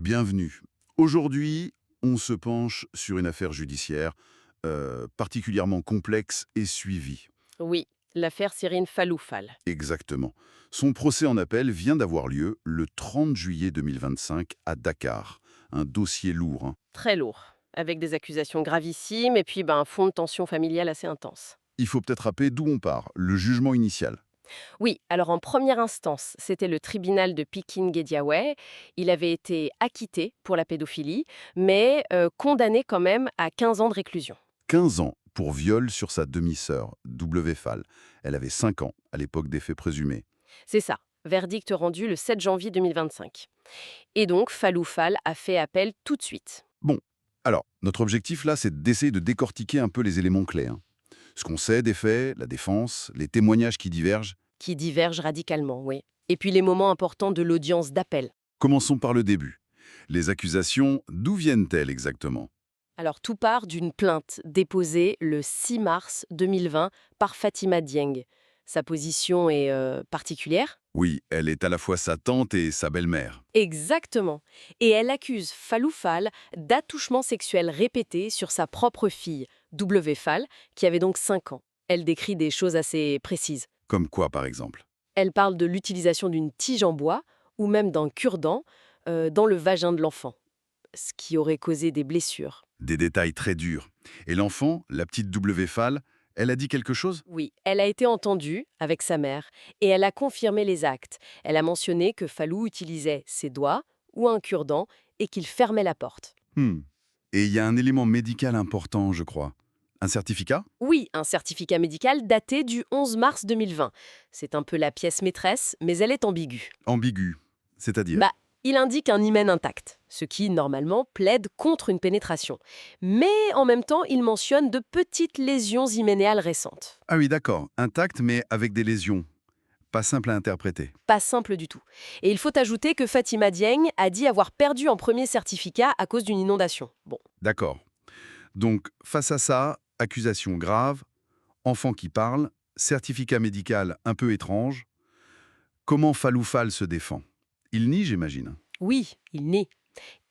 Bienvenue. Aujourd'hui, on se penche sur une affaire judiciaire particulièrement complexe et suivie. Oui, l'affaire Cyrine Falloufal. Exactement. Son procès en appel vient d'avoir lieu le 30 juillet 2025 à Dakar. Un dossier lourd, hein. Très lourd, avec des accusations gravissimes et puis un fond de tension familiale assez intense. Il faut peut-être rappeler d'où on part, le jugement initial. Oui, alors en première instance, c'était le tribunal de Pikine-Guédiawaye. Il avait été acquitté pour la pédophilie, mais condamné quand même à 15 ans de réclusion. 15 ans pour viol sur sa demi-sœur, W. Fall. Elle avait 5 ans à l'époque des faits présumés. C'est ça, verdict rendu le 7 janvier 2025. Et donc, Falloufal a fait appel tout de suite. Bon, alors, notre objectif là, c'est d'essayer de décortiquer un peu les éléments clés, hein. Ce qu'on sait des faits, la défense, les témoignages qui divergent. Qui divergent radicalement, oui. Et puis les moments importants de l'audience d'appel. Commençons par le début. Les accusations, d'où viennent-elles exactement? Alors, tout part d'une plainte déposée le 6 mars 2020 par Fatima Dieng. Sa position est particulière. Oui, elle est à la fois sa tante et sa belle-mère. Exactement. Et elle accuse Falloufal d'attouchements sexuels répétés sur sa propre fille, W. Fall, qui avait donc 5 ans. Elle décrit des choses assez précises. Comme quoi, par exemple? Elle parle de l'utilisation d'une tige en bois ou même d'un cure-dent dans le vagin de l'enfant, ce qui aurait causé des blessures. Des détails très durs. Et l'enfant, la petite W. Fall, elle a dit quelque chose? Oui, elle a été entendue avec sa mère et elle a confirmé les actes. Elle a mentionné que Fallou utilisait ses doigts ou un cure-dent et qu'il fermait la porte. Hmm. Et il y a un élément médical important, je crois. Un certificat? Oui, un certificat médical daté du 11 mars 2020. C'est un peu la pièce maîtresse, mais elle est ambiguë. Ambigu. C'est-à-dire? Bah, il indique un hymen intact, ce qui, normalement, plaide contre une pénétration. Mais en même temps, il mentionne de petites lésions hyménéales récentes. Ah oui, d'accord. Intact, mais avec des lésions. Pas simple à interpréter. Pas simple du tout. Et il faut ajouter que Fatima Dieng a dit avoir perdu un premier certificat à cause d'une inondation. Bon, D'accord. Donc, face à ça, accusation grave, enfant qui parle, certificat médical un peu étrange. Comment Faloufal se défend? Il nie, j'imagine. oui, il nie,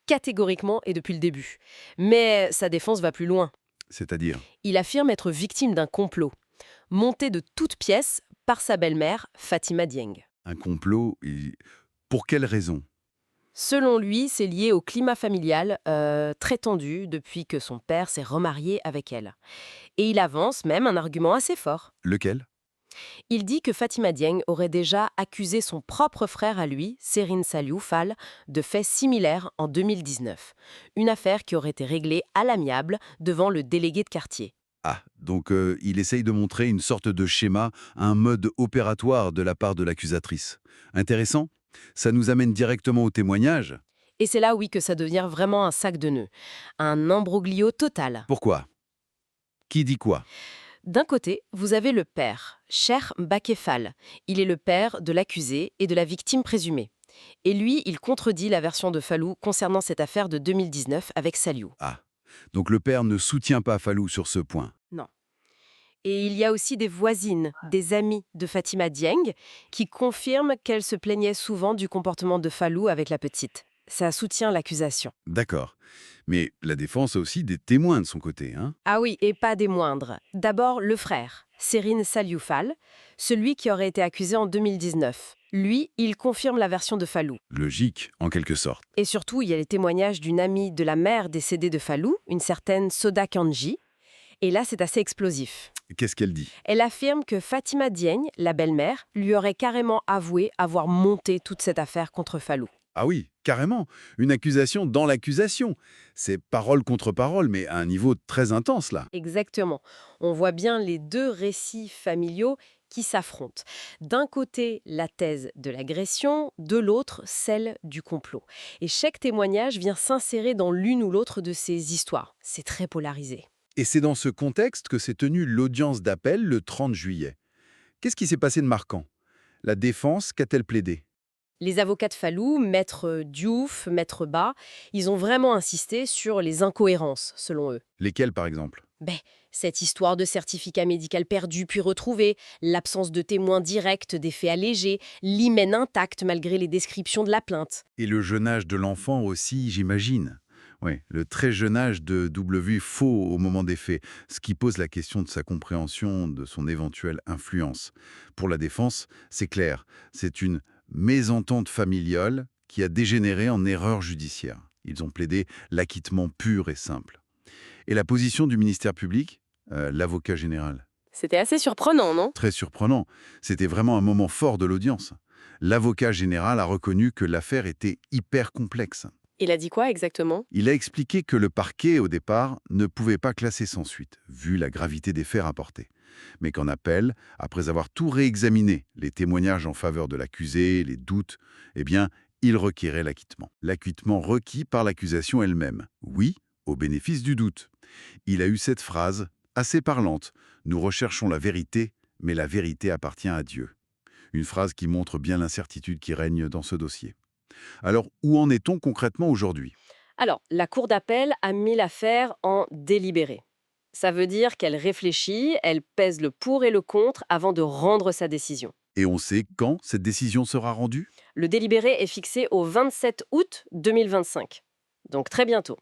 catégoriquement et depuis le début. Mais sa défense va plus loin. C'est-à-dire, Il affirme être victime d'un complot, monté de toutes pièces par sa belle-mère, Fatima Dieng. un complot, pour quelle raison? Selon lui, c'est lié au climat familial très tendu depuis que son père s'est remarié avec elle. Et il avance même un argument assez fort. Lequel? Il dit que Fatima Dieng aurait déjà accusé son propre frère à lui, Serine Saliou Fall, de faits similaires en 2019. Une affaire qui aurait été réglée à l'amiable devant le délégué de quartier. Ah, donc il essaye de montrer une sorte de schéma, un mode opératoire de la part de l'accusatrice. Intéressant. Ça nous amène directement au témoignage. Et c'est là, oui, que ça devient vraiment un sac de nœuds. Un imbroglio total. Pourquoi? Qui dit quoi? D'un côté, vous avez le père, Cher Mbakefal. Il est le père de l'accusé et de la victime présumée. Et lui, il contredit la version de Fallou concernant cette affaire de 2019 avec Saliou. Ah, donc le père ne soutient pas Falou sur ce point. Non. Et il y a aussi des voisines, des amies de Fatima Dieng, qui confirment qu'elle se plaignait souvent du comportement de Fallou avec la petite. Ça soutient l'accusation. D'accord. Mais la défense a aussi des témoins de son côté, hein? Ah oui, et pas des moindres. D'abord, le frère, Serine Salioufal, celui qui aurait été accusé en 2019. Lui, il confirme la version de Fallou. Logique, en quelque sorte. Et surtout, il y a les témoignages d'une amie de la mère décédée de Fallou, une certaine Soda Kanji. Et là, c'est assez explosif. Qu'est-ce qu'elle dit? Elle affirme que Fatima Dieng, la belle-mère, lui aurait carrément avoué avoir monté toute cette affaire contre Fallou. Ah oui, carrément. Une accusation dans l'accusation. C'est parole contre parole, mais à un niveau très intense, là. Exactement. On voit bien les deux récits familiaux qui s'affrontent. D'un côté, la thèse de l'agression, de l'autre, celle du complot. Et chaque témoignage vient s'insérer dans l'une ou l'autre de ces histoires. C'est très polarisé. Et c'est dans ce contexte que s'est tenue l'audience d'appel le 30 juillet. Qu'est-ce qui s'est passé de marquant? La défense, qu'a-t-elle plaidé? Les avocats de Fallou, maître Diouf, maître Ba, ils ont vraiment insisté sur les incohérences, selon eux. Lesquelles, par exemple? Ben, cette histoire de certificat médical perdu puis retrouvé, l'absence de témoins directs des faits allégés, l'hymen intact malgré les descriptions de la plainte. Et le jeune âge de l'enfant aussi, j'imagine. Oui, le très jeune âge de W faux au moment des faits, ce qui pose la question de sa compréhension de son éventuelle influence. Pour la défense, c'est clair, c'est une mésentente familiale qui a dégénéré en erreur judiciaire. Ils ont plaidé l'acquittement pur et simple. Et la position du ministère public, l'avocat général. C'était assez surprenant, non? Très surprenant. C'était vraiment un moment fort de l'audience. L'avocat général a reconnu que l'affaire était hyper complexe. Il a dit quoi exactement? Il a expliqué que le parquet, au départ, ne pouvait pas classer sans suite, vu la gravité des faits rapportés. Mais qu'en appel, après avoir tout réexaminé, les témoignages en faveur de l'accusé, les doutes, eh bien, il requérait l'acquittement. L'acquittement requis par l'accusation elle-même. Oui, au bénéfice du doute. Il a eu cette phrase, assez parlante. Nous recherchons la vérité, mais la vérité appartient à Dieu. Une phrase qui montre bien l'incertitude qui règne dans ce dossier. Alors, où en est-on concrètement aujourd'hui? Alors, la cour d'appel a mis l'affaire en délibéré. Ça veut dire qu'elle réfléchit, elle pèse le pour et le contre avant de rendre sa décision. Et on sait quand cette décision sera rendue? Le délibéré est fixé au 27 août 2025. Donc très bientôt.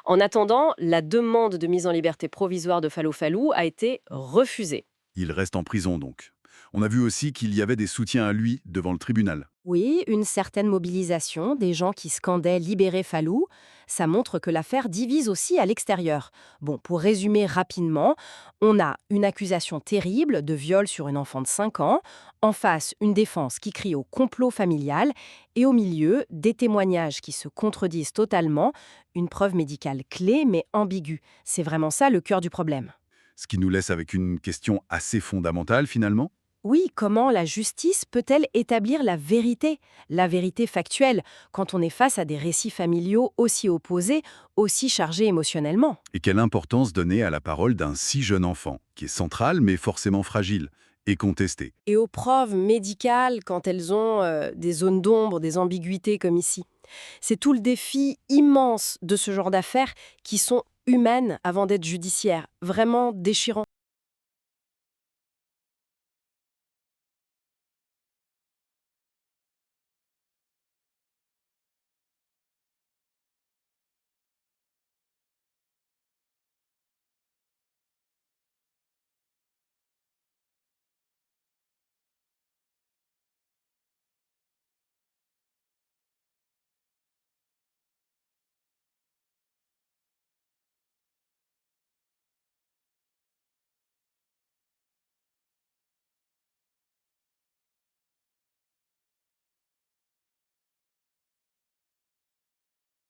En attendant, la demande de mise en liberté provisoire de Fallou Fallou a été refusée. Il reste en prison donc. On a vu aussi qu'il y avait des soutiens à lui devant le tribunal. Oui, une certaine mobilisation, des gens qui scandaient «Libérez Fallou», ça montre que l'affaire divise aussi à l'extérieur. Bon, pour résumer rapidement, on a une accusation terrible de viol sur une enfant de 5 ans, en face une défense qui crie au complot familial, et au milieu, des témoignages qui se contredisent totalement, une preuve médicale clé mais ambiguë. C'est vraiment ça le cœur du problème. Ce qui nous laisse avec une question assez fondamentale finalement. Oui, comment la justice peut-elle établir la vérité factuelle, quand on est face à des récits familiaux aussi opposés, aussi chargés émotionnellement? Et quelle importance donner à la parole d'un si jeune enfant, qui est central mais forcément fragile, et contesté. Et aux preuves médicales quand elles ont des zones d'ombre, des ambiguïtés comme ici. C'est tout le défi immense de ce genre d'affaires qui sont humaines avant d'être judiciaires, vraiment déchirant.